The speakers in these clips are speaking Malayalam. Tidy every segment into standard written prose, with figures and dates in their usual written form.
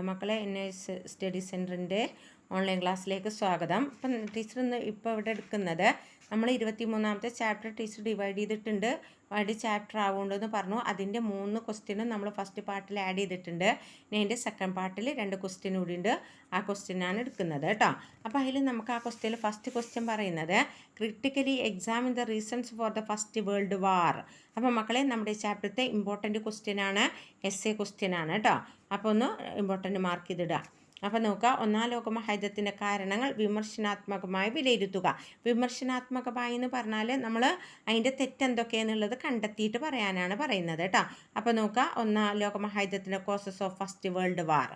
മക്കളെ, സ്റ്റഡി സെൻറ്ററിൻ്റെ ഓൺലൈൻ ക്ലാസ്സിലേക്ക് സ്വാഗതം. അപ്പം ടീച്ചർ ഇന്ന് ഇപ്പോൾ ഇവിടെ എടുക്കുന്നത് നമ്മൾ 23ാമത്തെ ചാപ്റ്റർ ടീച്ചർ ഡിവൈഡ് ചെയ്തിട്ടുണ്ട്. വൈഡ് ചാപ്റ്റർ ആവുകൊണ്ടെന്ന് പറഞ്ഞു. അതിൻ്റെ 3 ക്വസ്റ്റ്യനും നമ്മൾ ഫസ്റ്റ് പാർട്ടിൽ ആഡ് ചെയ്തിട്ടുണ്ട്. ഇനി അതിൻ്റെ സെക്കൻഡ് പാർട്ടിൽ 2 ക്വസ്റ്റ്യൻ കൂടി ഉണ്ട്. ആ ക്വസ്റ്റ്യനാണ് എടുക്കുന്നത് കേട്ടോ. അപ്പോൾ അതിൽ നമുക്ക് ആ ക്വസ്റ്റ്യനിൽ ഫസ്റ്റ് ക്വസ്റ്റ്യൻ പറയുന്നത് critically examine the reasons for the first world war. അപ്പോൾ മക്കളെ, നമ്മുടെ ചാപ്റ്ററത്തെ ഇമ്പോർട്ടൻറ്റ് ക്വസ്റ്റ്യനാണ്, എസ് എ ക്വസ്റ്റ്യനാണ് കേട്ടോ. അപ്പോൾ ഒന്ന് ഇമ്പോർട്ടൻറ്റ് മാർക്ക് ചെയ്തിടുക. അപ്പോൾ നോക്കുക, ഒന്നാം ലോകമഹായുദ്ധത്തിൻ്റെ കാരണങ്ങൾ വിമർശനാത്മകമായി വിലയിരുത്തുക. വിമർശനാത്മകമായി എന്ന് പറഞ്ഞാൽ നമ്മൾ അതിൻ്റെ തെറ്റെന്തൊക്കെയെന്നുള്ളത് കണ്ടെത്തിയിട്ട് പറയാനാണ് പറയുന്നത് കേട്ടോ. അപ്പോൾ നോക്കുക, ഒന്നാം ലോകമഹായുദ്ധത്തിൻ്റെ causes of first world war.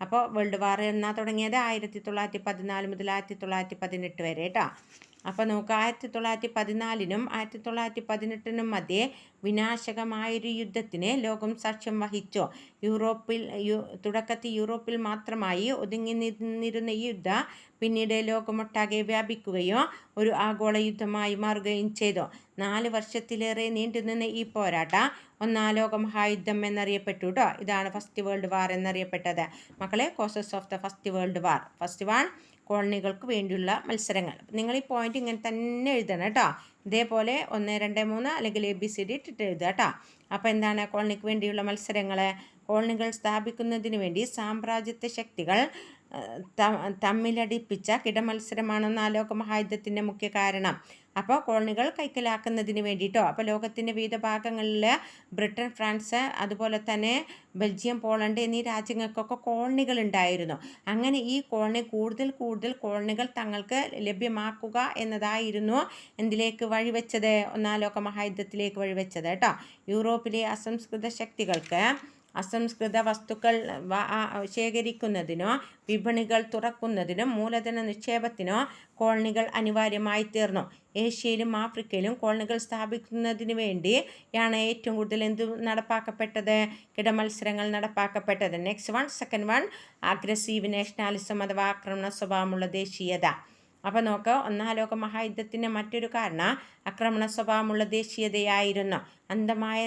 അപ്പോൾ വേൾഡ് വാർ എന്നാ തുടങ്ങിയത് 1914 മുതൽ 1918 വരെ കേട്ടോ. അപ്പോൾ നോക്കുക, 1914നും 1918നും മധ്യേ വിനാശകമായൊരു യുദ്ധത്തിന് ലോകം സാക്ഷ്യം വഹിച്ചു. തുടക്കത്തിൽ യൂറോപ്പിൽ മാത്രമായി ഒതുങ്ങി നിന്നിരുന്ന ഈ യുദ്ധം പിന്നീട് ലോകമൊട്ടാകെ വ്യാപിക്കുകയോ ഒരു ആഗോള യുദ്ധമായി മാറുകയും ചെയ്തു. 4 വർഷത്തിലേറെ നീണ്ടുനിന്ന ഈ പോരാട്ടം ഒന്നാം ലോകമഹായുദ്ധം എന്നറിയപ്പെട്ടു കേട്ടോ. ഇതാണ് ഫസ്റ്റ് വേൾഡ് വാർ എന്നറിയപ്പെട്ടത്. മക്കളെ, causes of the first world war. First one, കോളനികൾക്ക് വേണ്ടിയുള്ള മത്സരങ്ങൾ. നിങ്ങൾ ഈ പോയിന്റ് ഇങ്ങനെ തന്നെ എഴുതണം കേട്ടോ. ഇതേപോലെ 1, 2, 3 അല്ലെങ്കിൽ ABCD ഇട്ടിട്ട് എഴുതുക കേട്ടോ. അപ്പോൾ എന്താണ് കോളനിക്ക് വേണ്ടിയുള്ള മത്സരങ്ങൾ? കോളനികൾ സ്ഥാപിക്കുന്നതിന് വേണ്ടി സാമ്രാജ്യത്വ ശക്തികൾ തമ്മിലടിപ്പിച്ച കിടമത്സരമാണ് ഒന്നാം ലോകമഹായുദ്ധത്തിൻ്റെ മുഖ്യ കാരണം. അപ്പോൾ കോളനികൾ കൈക്കലാക്കുന്നതിന് വേണ്ടിയിട്ടോ. അപ്പോൾ ലോകത്തിൻ്റെ വിവിധ ഭാഗങ്ങളിൽ ബ്രിട്ടൻ, ഫ്രാൻസ്, അതുപോലെ തന്നെ ബെൽജിയം, പോളണ്ട് എന്നീ രാജ്യങ്ങൾക്കൊക്കെ കോളനികൾ ഉണ്ടായിരുന്നു. അങ്ങനെ ഈ കൂടുതൽ കോളനികൾ തങ്ങൾക്ക് ലഭ്യമാക്കുക എന്നതായിരുന്നു എന്തിലേക്ക് വഴിവെച്ചത്? ഒന്നാം ലോകമഹായുദ്ധത്തിലേക്ക് വഴിവെച്ചത് കേട്ടോ. യൂറോപ്പിലെ അസംസ്കൃത ശക്തികൾക്ക് അസംസ്കൃത വസ്തുക്കൾ ശേഖരിക്കുന്നതിനോ വിപണികൾ തുറക്കുന്നതിനും മൂലധന നിക്ഷേപത്തിനോ കോളനികൾ അനിവാര്യമായി തീർന്നു. ഏഷ്യയിലും ആഫ്രിക്കയിലും കോളനികൾ സ്ഥാപിക്കുന്നതിന് വേണ്ടിയാണ് ഏറ്റവും കൂടുതൽ നടപ്പാക്കപ്പെട്ടത്? കിടമത്സരങ്ങൾ നടപ്പാക്കപ്പെട്ടത്. Next one, second one, aggressive nationalism അഥവാ ആക്രമണ സ്വഭാവമുള്ള ദേശീയത. അപ്പോൾ നോക്കുക, ഒന്നാം ലോകമഹായുദ്ധത്തിൻ്റെ മറ്റൊരു കാരണം ആക്രമണ സ്വഭാവമുള്ള ദേശീയതയായിരുന്നു. അന്ധമായ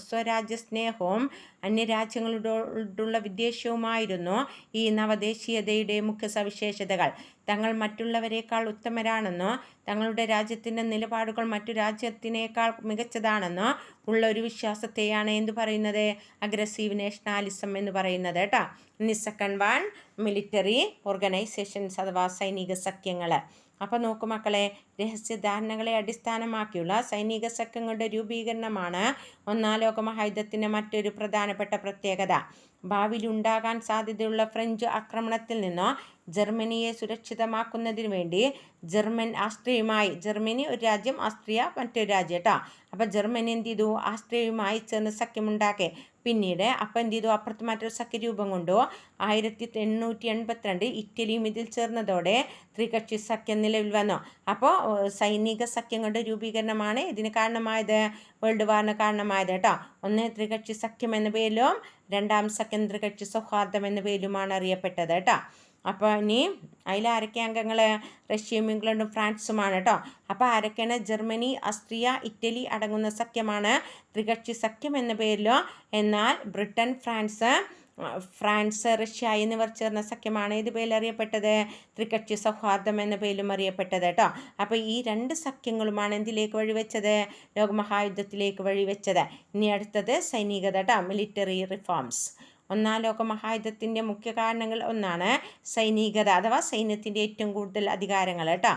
സ്വരാജ്യ സ്നേഹവും അന്യരാജ്യങ്ങളോടുള്ള വിദ്വേഷവുമായിരുന്നു ഈ നവദേശീയതയുടെ മുഖ്യ സവിശേഷതകൾ. തങ്ങൾ മറ്റുള്ളവരെക്കാൾ ഉത്തമരാണെന്നോ തങ്ങളുടെ രാജ്യത്തിൻ്റെ നിലപാടുകൾ മറ്റു രാജ്യത്തിനേക്കാൾ മികച്ചതാണെന്നോ ഉള്ള ഒരു വിശ്വാസത്തെയാണ് എന്ത് പറയുന്നത്? അഗ്രസീവ് നാഷണാലിസം എന്ന് പറയുന്നത് കേട്ടോ. ഇനി സെക്കൻഡ് വൺ, മിലിറ്ററി ഓർഗനൈസേഷൻസ് അഥവാ സൈനിക സഖ്യങ്ങൾ. അപ്പോൾ നോക്കൂ മക്കളെ, രഹസ്യധാരണകളെ അടിസ്ഥാനമാക്കിയുള്ള സൈനിക സഖ്യങ്ങളുടെ രൂപീകരണമാണ് ഒന്നാം ലോകമഹായുദ്ധത്തിൻ്റെ മറ്റൊരു പ്രധാനപ്പെട്ട പ്രത്യേകത. ഭാവിയിൽ ഉണ്ടാകാൻ സാധ്യതയുള്ള ഫ്രഞ്ച് ആക്രമണത്തിൽ നിന്നോ ജർമ്മനിയെ സുരക്ഷിതമാക്കുന്നതിന് വേണ്ടി ജർമ്മനി ഒരു രാജ്യം, ആസ്ട്രിയ മറ്റൊരു രാജ്യം കേട്ടോ. അപ്പോൾ ജർമ്മനി എന്ത് ചെയ്തു? ആസ്ട്രിയയുമായി ചേർന്ന് സഖ്യമുണ്ടാക്കി. പിന്നീട് അപ്പം എന്ത് ചെയ്തു? അപ്പുറത്ത് മറ്റൊരു സഖ്യരൂപം കൊണ്ടു. 1882 ഇറ്റലിയും ഇതിൽ ചേർന്നതോടെ ത്രികക്ഷി സഖ്യം നിലവിൽ വന്നു. അപ്പോൾ സൈനിക സഖ്യങ്ങളുടെ രൂപീകരണമാണ് ഇതിന് കാരണമായത്, വേൾഡ് വാറിന് കാരണമായത് കേട്ടോ. ഒന്ന് ത്രികക്ഷി സഖ്യം എന്ന പേരിലും രണ്ടാം സഖ്യം ത്രികക്ഷി സൗഹാർദ്ദം എന്ന പേരിലുമാണ് അറിയപ്പെട്ടത് കേട്ടോ. അപ്പോൾ ഇനി അതിൽ ആരൊക്കെ അംഗങ്ങൾ? റഷ്യയും ഇംഗ്ലണ്ടും ഫ്രാൻസുമാണ് കേട്ടോ. അപ്പോൾ ആരൊക്കെയാണ്? ജർമ്മനി, ആസ്ട്രിയ, ഇറ്റലി അടങ്ങുന്ന സഖ്യമാണ് ത്രികക്ഷി സഖ്യം എന്ന പേരിലോ. എന്നാൽ ബ്രിട്ടൻ, ഫ്രാൻസ്, റഷ്യ എന്നിവർ ചേർന്ന സഖ്യമാണ് ഏത് പേരിൽ അറിയപ്പെട്ടത്? ത്രികക്ഷി സൗഹാർദ്ദം എന്ന പേരിലും അറിയപ്പെട്ടത് കേട്ടോ. അപ്പോൾ ഈ 2 സഖ്യങ്ങളുമാണ് എന്തിലേക്ക് വഴിവെച്ചത്? ലോകമഹായുദ്ധത്തിലേക്ക് വഴിവെച്ചത്. ഇനി അടുത്തത് സൈനികത കേട്ടോ, മിലിറ്ററി റിഫോംസ്. ഒന്നാം ലോകമഹായുദ്ധത്തിൻ്റെ മുഖ്യ കാരണങ്ങൾ ഒന്നാണ് സൈനികത അഥവാ സൈന്യത്തിൻ്റെ ഏറ്റവും കൂടുതൽ അധികാരങ്ങൾ കേട്ടോ.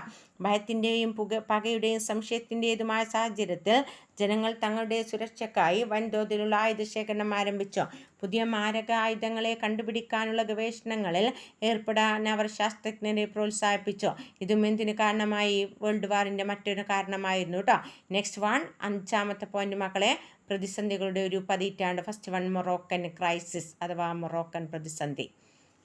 ഭയത്തിൻ്റെയും പകയുടെയും സംശയത്തിൻ്റെതുമായ സാഹചര്യത്തിൽ ജനങ്ങൾ തങ്ങളുടെ സുരക്ഷയ്ക്കായി വൻതോതിലുള്ള ആയുധശേഖരണം ആരംഭിച്ചു. പുതിയ മാരക ആയുധങ്ങളെ കണ്ടുപിടിക്കാനുള്ള ഗവേഷണങ്ങളിൽ ഏർപ്പെടാൻ അവർ ശാസ്ത്രജ്ഞരെ പ്രോത്സാഹിപ്പിച്ചു. ഇതും എന്തിന് കാരണമായി? വേൾഡ് വാറിൻ്റെ മറ്റൊരു കാരണമായിരുന്നു കേട്ടോ. നെക്സ്റ്റ് വൺ, 5ാമത്തെ പോയിന്റ് മക്കളെ, പ്രതിസന്ധികളുടെ ഒരു പതിറ്റാണ്ട്. ഫസ്റ്റ് വൺ, മൊറോക്കൻ ക്രൈസിസ് അഥവാ മൊറോക്കൻ പ്രതിസന്ധി.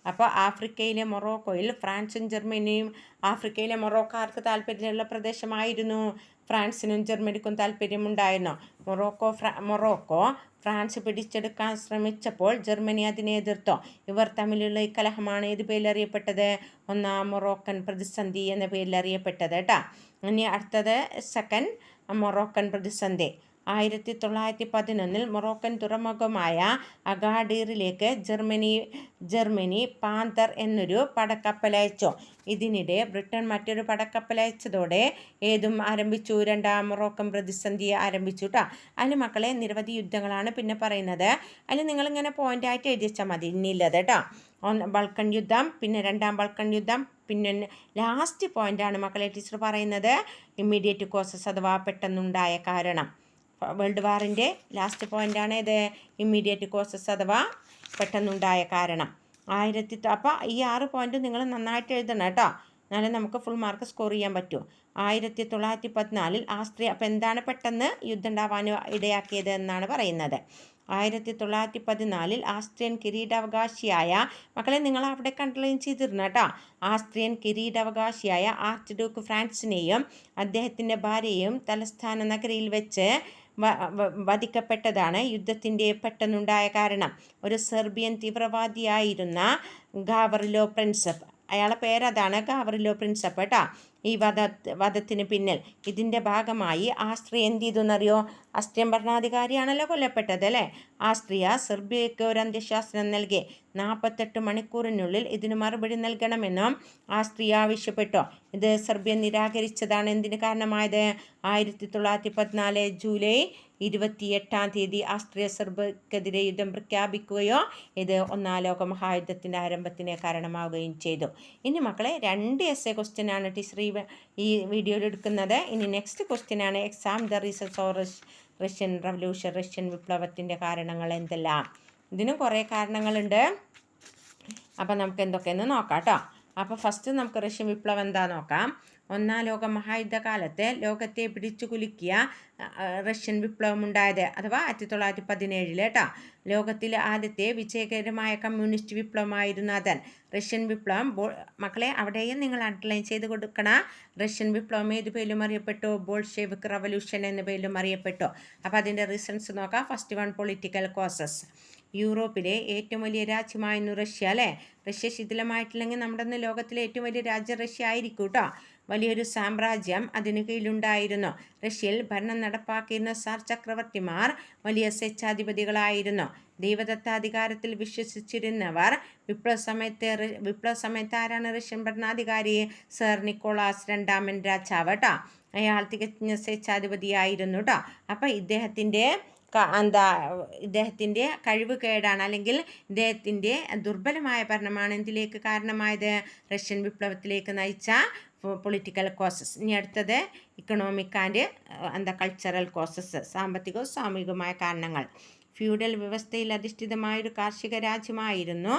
അപ്പോൾ ആഫ്രിക്കയിലെ മൊറോക്കോയിൽ ഫ്രാൻസും ജർമ്മനിയും, ആഫ്രിക്കയിലെ മൊറോക്കാർക്ക് താല്പര്യമുള്ള പ്രദേശമായിരുന്നു. ഫ്രാൻസിനും ജർമ്മനിക്കും താല്പര്യമുണ്ടായിരുന്നു. മൊറോക്കോ ഫ്രാൻസ് പിടിച്ചെടുക്കാൻ ശ്രമിച്ചപ്പോൾ ജർമ്മനി അതിനെ എതിർത്തു. ഇവർ തമ്മിലുള്ള ഈ കലഹമാണ് ഏത് പേരിൽ അറിയപ്പെട്ടത്? ഒന്നാം മൊറോക്കൻ പ്രതിസന്ധി എന്ന പേരിൽ അറിയപ്പെട്ടത് കേട്ടോ. ഇനി അടുത്തത് സെക്കൻഡ് മൊറോക്കൻ പ്രതിസന്ധി. 1911 മൊറോക്കൻ തുറമുഖമായ അഗാഡീറിലേക്ക് ജർമ്മനി പാന്തർ എന്നൊരു പടക്കപ്പലയച്ചു. ഇതിനിടെ ബ്രിട്ടൻ മറ്റൊരു പടക്കപ്പലയച്ചതോടെ ഏതും ആരംഭിച്ചു, രണ്ടാം മൊറോക്കൻ പ്രതിസന്ധി ആരംഭിച്ചു കേട്ടോ. അതിന് മക്കളെ നിരവധി യുദ്ധങ്ങളാണ് പിന്നെ പറയുന്നത്. അതിൽ നിങ്ങളിങ്ങനെ പോയിൻ്റായിട്ട് എഴുതി വെച്ചാൽ മതി, ഇനിയില്ലത് കേട്ടോ. ബൾക്കൺ യുദ്ധം, പിന്നെ രണ്ടാം ബൾക്കൺ യുദ്ധം, പിന്നെ ലാസ്റ്റ് പോയിൻ്റാണ് മക്കളെ ടീച്ചർ പറയുന്നത് ഇമ്മീഡിയറ്റ് കോസസ് അഥവാ പെട്ടെന്നുണ്ടായ കാരണം. വേൾഡ് വാറിൻ്റെ ലാസ്റ്റ് പോയിൻ്റാണ് ഇത് ഇമ്മീഡിയറ്റ് കോസസ് അഥവാ പെട്ടെന്നുണ്ടായ കാരണം. അപ്പോൾ ഈ 6 പോയിൻ്റ് നിങ്ങൾ നന്നായിട്ട് എഴുതണം കേട്ടോ, എന്നാലേ നമുക്ക് ഫുൾ മാർക്ക് സ്കോർ ചെയ്യാൻ പറ്റൂ. 1914 ആസ്ട്രിയ, അപ്പോൾ എന്താണ് പെട്ടെന്ന് യുദ്ധം ഉണ്ടാവാൻ ഇടയാക്കിയത് എന്നാണ് പറയുന്നത്. 1914 ആസ്ട്രിയൻ കിരീടാവകാശിയായ, മക്കളെ നിങ്ങൾ അവിടെ അണ്ടർലൈൻ ചെയ്തിരുന്നു കേട്ടോ, ആസ്ട്രിയൻ കിരീടാവകാശിയായ ആർച്ച് ഡ്യൂക്ക് ഫ്രാൻസിനെയും അദ്ദേഹത്തിൻ്റെ ഭാര്യയും തലസ്ഥാന നഗരിയിൽ വെച്ച് വധിക്കപ്പെട്ടതാണ് യുദ്ധത്തിൻ്റെ പെട്ടെന്നുണ്ടായ കാരണം. ഒരു സെർബിയൻ തീവ്രവാദിയായിരുന്ന ഗാവറിലോ പ്രിൻസപ്പ്, അയാളെ പേരതാണ് ഗാവറിലോ പ്രിൻസപ്പ് കേട്ടോ. ഈ വധത്തിന് പിന്നിൽ ഇതിൻ്റെ ഭാഗമായി ആസ്ട്രിയ എന്ത് ചെയ്തെന്നറിയോ? ആസ്ട്രിയൻ ഭരണാധികാരിയാണല്ലോ കൊല്ലപ്പെട്ടത് അല്ലേ. ആസ്ട്രിയ സെർബിയയ്ക്ക് ഒരു അന്ത്യശാസനം നൽകി. 48 മണിക്കൂറിനുള്ളിൽ ഇതിന് മറുപടി നൽകണമെന്നും ആസ്ട്രിയ ആവശ്യപ്പെട്ടു. ഇത് സെർബിയ നിരാകരിച്ചതാണ് എന്തിന് കാരണമായത്? 1914 ജൂലൈ 28 ആസ്ട്രിയ സെർബിയക്കെതിരെ യുദ്ധം പ്രഖ്യാപിക്കുകയോ ഇത് ഒന്നാം ലോക മഹായുദ്ധത്തിൻ്റെ ആരംഭത്തിന് കാരണമാവുകയും ചെയ്തു. ഇനി മക്കളെ 2 essay ക്വസ്റ്റ്യനാണ് ടീച്ചർ ഈ വീഡിയോയിൽ എടുക്കുന്നത്. ഇനി നെക്സ്റ്റ് ക്വസ്റ്റ്യനാണ് exam the reasons of Russian revolution, Russian വിപ്ലവത്തിൻ്റെ കാരണങ്ങൾ എന്തെല്ലാം. ഇതിനും കുറേ കാരണങ്ങളുണ്ട്. അപ്പോൾ നമുക്ക് എന്തൊക്കെയെന്ന് നോക്കാം കേട്ടോ. അപ്പോൾ ഫസ്റ്റ് നമുക്ക് റഷ്യൻ വിപ്ലവം എന്താ നോക്കാം. ഒന്നാം ലോക മഹായുദ്ധകാലത്ത് ലോകത്തെ പിടിച്ചു കുലുക്കിയ റഷ്യൻ വിപ്ലവം ഉണ്ടായത് അഥവാ 1917 കേട്ടോ. ലോകത്തിലെ ആദ്യത്തെ വിജയകരമായ കമ്മ്യൂണിസ്റ്റ് വിപ്ലവമായിരുന്നു അത്. റഷ്യൻ വിപ്ലവം മക്കളെ അവിടെയും നിങ്ങൾ അണ്ടർലൈൻ ചെയ്ത് കൊടുക്കണം. റഷ്യൻ വിപ്ലവം ഏത് പേരിലും അറിയപ്പെട്ടു? ബോൾഷെവിക് റവല്യൂഷൻ എന്ന പേരിലും അറിയപ്പെട്ടു. അപ്പോൾ അതിൻ്റെ റീസൺസ് നോക്കാം. First one, political causes. യൂറോപ്പിലെ ഏറ്റവും വലിയ രാജ്യമായിരുന്നു റഷ്യ അല്ലേ. റഷ്യ ശിഥിലമായിട്ടില്ലെങ്കിൽ നമ്മുടെ ഇന്ന് ലോകത്തിലെ ഏറ്റവും വലിയ രാജ്യം റഷ്യ ആയിരിക്കും കേട്ടോ. വലിയൊരു സാമ്രാജ്യം അതിന് കീഴിലുണ്ടായിരുന്നു. റഷ്യയിൽ ഭരണം നടപ്പാക്കിയിരുന്ന സാർ ചക്രവർത്തിമാർ വലിയ സ്വേച്ഛാധിപതികളായിരുന്നു. ദൈവദത്താധികാരത്തിൽ വിശ്വസിച്ചിരുന്നവർ. വിപ്ലവ സമയത്ത് ആരാണ് റഷ്യൻ ഭരണാധികാരി? സർ നിക്കോളാസ് രണ്ടാമൻ രാജാവ് കേട്ടോ. അയാൾ തികഞ്ഞ സ്വേച്ഛാധിപതിയായിരുന്നു കേട്ടോ. അപ്പോൾ ഇദ്ദേഹത്തിൻ്റെ കഴിവ് കേടാണ്, അല്ലെങ്കിൽ ഇദ്ദേഹത്തിൻ്റെ ദുർബലമായ ഭരണമാണ് എന്തിലേക്ക് കാരണമായത്? റഷ്യൻ വിപ്ലവത്തിലേക്ക് നയിച്ച പൊളിറ്റിക്കൽ കോസസ്. ഇനി അടുത്തത് ഇക്കണോമിക് ആൻഡ് കൾച്ചറൽ കോസസ്, സാമ്പത്തികവും സാമൂഹികവുമായ കാരണങ്ങൾ. ഫ്യൂഡൽ വ്യവസ്ഥയിൽ അധിഷ്ഠിതമായൊരു കാർഷിക രാജ്യമായിരുന്നു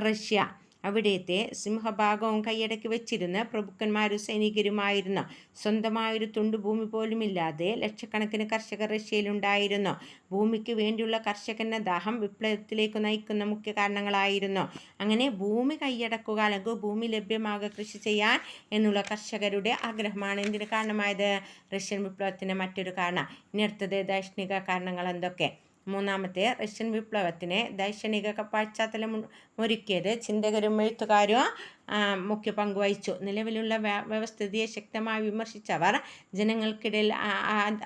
റഷ്യ. അവിടത്തെ സിംഹഭാഗവും കൈയടക്കി വെച്ചിരുന്ന പ്രഭുക്കന്മാരും സൈനികരുമായിരുന്നു. സ്വന്തമായൊരു തുണ്ട് ഭൂമി പോലുമില്ലാതെ ലക്ഷക്കണക്കിന് കർഷകർ റഷ്യയിലുണ്ടായിരുന്നു. ഭൂമിക്ക് വേണ്ടിയുള്ള കർഷകന്റെ ദാഹം വിപ്ലവത്തിലേക്ക് നയിക്കുന്ന മുഖ്യ കാരണങ്ങളായിരുന്നു. അങ്ങനെ ഭൂമി കൈയടക്കുക, അല്ലെങ്കിൽ ഭൂമി ലഭ്യമാകുക, കൃഷി ചെയ്യാൻ എന്നുള്ള കർഷകരുടെ ആഗ്രഹമാണ് എന്തിന് കാരണമായത്? റഷ്യൻ വിപ്ലവത്തിന് മറ്റൊരു കാരണം. ഇനി അടുത്തത് ദാർശനിക കാരണങ്ങൾ എന്തൊക്കെ? മൂന്നാമത്തെ, റഷ്യൻ വിപ്ലവത്തിന് ദാർശനിക പശ്ചാത്തലം ഒരുക്കിയത് ചിന്തകരും എഴുത്തുകാരും മുഖ്യ പങ്കുവഹിച്ചു. നിലവിലുള്ള വ്യവസ്ഥിതിയെ ശക്തമായി വിമർശിച്ചവർ ജനങ്ങൾക്കിടയിൽ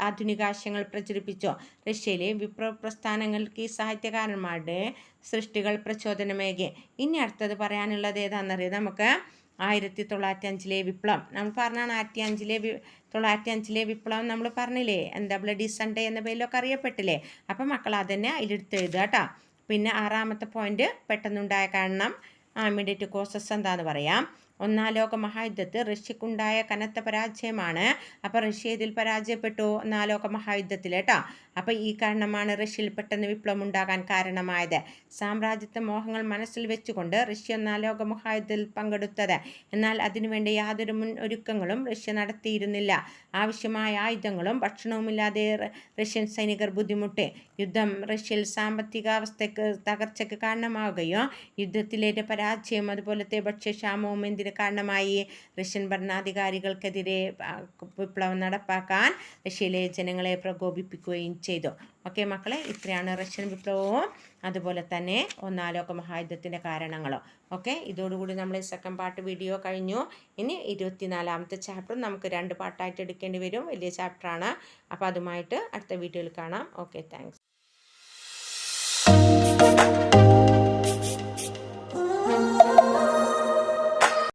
ആധുനികാശയങ്ങൾ പ്രചരിപ്പിച്ചു. റഷ്യയിലെ വിപ്ലവ പ്രസ്ഥാനങ്ങൾക്ക് ഈ സാഹിത്യകാരന്മാരുടെ സൃഷ്ടികൾ പ്രചോദനമേകി. ഇനി അടുത്തത് പറയാനുള്ളത് ഏതാണെന്നറിയാം നമുക്ക്. 1905 വിപ്ലവം നമ്മൾ പറഞ്ഞാണ്. 1905 വിപ്ലവം നമ്മൾ പറഞ്ഞില്ലേ, എന്താ ബ്ലഡി സൺഡേ എന്ന പേരിലൊക്കെ അറിയപ്പെട്ടില്ലേ. അപ്പം മക്കൾ അതന്നെ അതിലെടുത്ത് എഴുതുക കേട്ടോ. പിന്നെ 6ാമത്തെ പോയിന്റ്, പെട്ടെന്നുണ്ടായ കാരണം ഇമ്മീഡിയറ്റ് കോസസ് എന്താണെന്ന് പറയാം. ഒന്നാം ലോക മഹായുദ്ധത്തിൽ റഷ്യക്കുണ്ടായ കനത്ത പരാജയമാണ്. അപ്പോൾ റഷ്യ ഇതിൽ പരാജയപ്പെട്ടു ഒന്നാം ലോക മഹായുദ്ധത്തിൽ കേട്ടോ. അപ്പോൾ ഈ കാരണമാണ് റഷ്യയിൽ പെട്ടെന്ന് വിപ്ലവം ഉണ്ടാകാൻ കാരണമായത്. സാമ്രാജ്യത്വ മോഹങ്ങൾ മനസ്സിൽ വെച്ചുകൊണ്ട് റഷ്യ ഒന്നാം ലോക മഹായുദ്ധത്തിൽ പങ്കെടുത്തത്. എന്നാൽ അതിനുവേണ്ടി യാതൊരു മുൻ ഒരുക്കങ്ങളും റഷ്യ നടത്തിയിരുന്നില്ല. ആവശ്യമായ ആയുധങ്ങളും ഭക്ഷണവുമില്ലാതെ റഷ്യൻ സൈനികർ ബുദ്ധിമുട്ടി. യുദ്ധം റഷ്യയിൽ സാമ്പത്തികാവസ്ഥയ്ക്ക് തകർച്ചയ്ക്ക് കാരണമാവുകയോ യുദ്ധത്തിലേറ്റ പരാജയം അതുപോലത്തെ ഭക്ഷ്യക്ഷാമവും ഇതിന് കാരണമായി. റഷ്യൻ ഭരണാധികാരികൾക്കെതിരെ വിപ്ലവം നടപ്പാക്കാൻ റഷ്യയിലെ ജനങ്ങളെ പ്രകോപിപ്പിക്കുകയും ചെയ്തു. ഓക്കെ മക്കളെ, ഇത്രയാണ് റഷ്യൻ വിപ്ലവവും അതുപോലെ തന്നെ ഒന്നാം ലോക മഹായുദ്ധത്തിൻ്റെ കാരണങ്ങളും. ഓക്കെ, ഇതോടുകൂടി നമ്മൾ സെക്കൻഡ് പാർട്ട് വീഡിയോ കഴിഞ്ഞു. ഇനി 24ാമത്തെ ചാപ്റ്റർ നമുക്ക് 2 പാർട്ടായിട്ട് എടുക്കേണ്ടി വരും. വലിയ ചാപ്റ്ററാണ്. അപ്പോൾ അതുമായിട്ട് അടുത്ത വീഡിയോയിൽ കാണാം. Okay, thanks.